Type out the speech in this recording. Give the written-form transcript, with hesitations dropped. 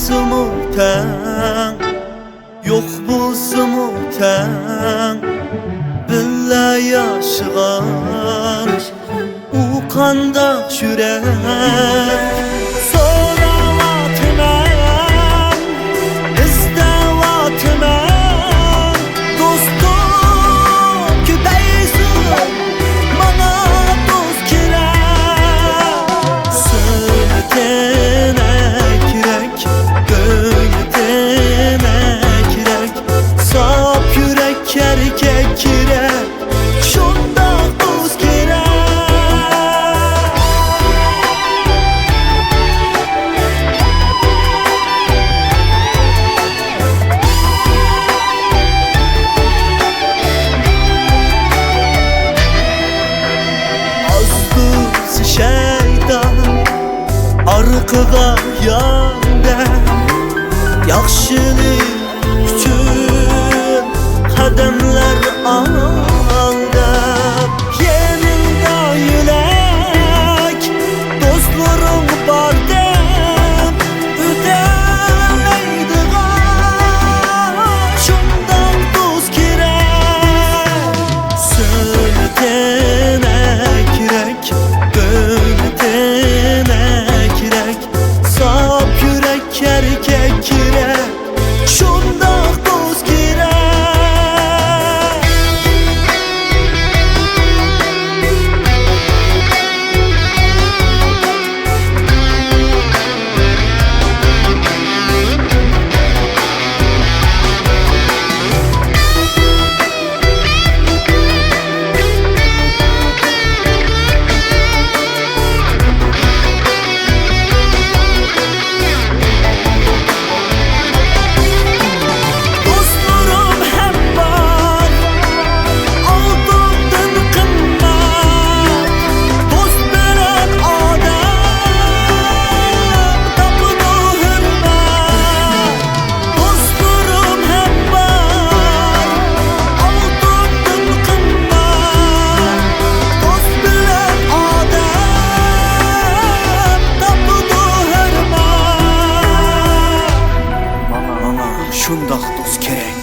bulsun ten, yok bulsun ten. Billa yaşıgan u qandaq yürek. Soravatmen, izdavatmen, dostum kübeysun, bana dost kerek. Söyletene kerek, gönlütene kerek, sap yürek erkek kerek. Şundaq dost kerek. Şeydan arqığa yanda, yaxşılık üçün qədəmlər alda. Yenildə yürək, dostlarım var dem, ödələydiğən şundaq dost kerek. Söylətənə kerek, gönlütene kerek, sap yürek erkek kerek. Şundaq dost kerek. Şundaq dost kerek.